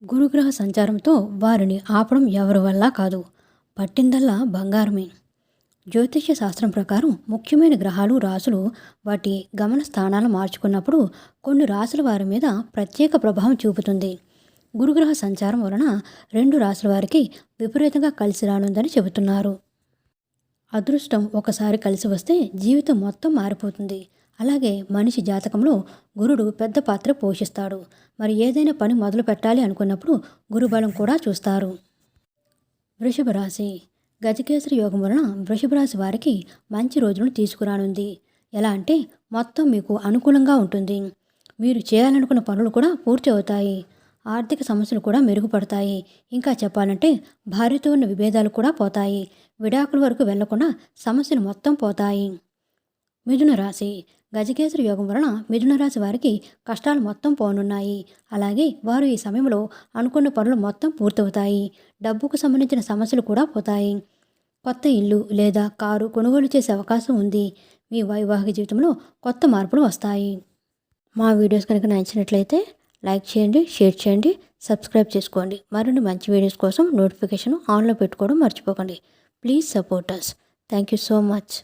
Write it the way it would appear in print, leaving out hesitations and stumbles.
గురుగ్రహ సంచారంతో వారిని ఆపడం ఎవరి వల్ల కాదు. పట్టిందల్లా బంగారమే. జ్యోతిష్య శాస్త్రం ప్రకారం ముఖ్యమైన గ్రహాలు రాసులు వాటి గమన స్థానాలు మార్చుకున్నప్పుడు కొన్ని రాసుల వారి మీద ప్రత్యేక ప్రభావం చూపుతుంది. గురుగ్రహ సంచారం వలన 2 రాసుల వారికి విపరీతంగా కలిసి రానుందని చెబుతున్నారు. అదృష్టం ఒకసారి కలిసి వస్తే జీవితం మొత్తం మారిపోతుంది. అలాగే మనిషి జాతకంలో గురుడు పెద్ద పాత్ర పోషిస్తాడు. మరి ఏదైనా పని మొదలు పెట్టాలి అనుకున్నప్పుడు గురుబలం కూడా చూస్తారు. వృషభ రాశి. గజకేసరి యోగం వలన వృషభ రాశి వారికి మంచి రోజులను తీసుకురానుంది. ఎలా అంటే మొత్తం మీకు అనుకూలంగా ఉంటుంది. మీరు చేయాలనుకున్న పనులు కూడా పూర్తి అవుతాయి. ఆర్థిక సమస్యలు కూడా మెరుగుపడతాయి. ఇంకా చెప్పాలంటే భార్యతో ఉన్న విభేదాలు కూడా పోతాయి. విడాకుల వరకు వెళ్లకుండా సమస్యలు మొత్తం పోతాయి. మిథున రాశి. గజకేసరి యోగం వలన మిథున రాశి వారికి కష్టాలు మొత్తం పోనున్నాయి. అలాగే వారు ఈ సమయంలో అనుకున్న పనులు మొత్తం పూర్తవుతాయి. డబ్బుకు సంబంధించిన సమస్యలు కూడా పోతాయి. కొత్త ఇల్లు లేదా కారు కొనుగోలు చేసే అవకాశం ఉంది. మీ వైవాహిక జీవితంలో కొత్త మార్పులు వస్తాయి. మా వీడియోస్ కనుక నచ్చినట్లయితే లైక్ చేయండి, షేర్ చేయండి, సబ్స్క్రైబ్ చేసుకోండి. మరిన్ని మంచి వీడియోస్ కోసం నోటిఫికేషన్ ఆన్లో పెట్టుకోవడం మర్చిపోకండి. Please support us. Thank you so much.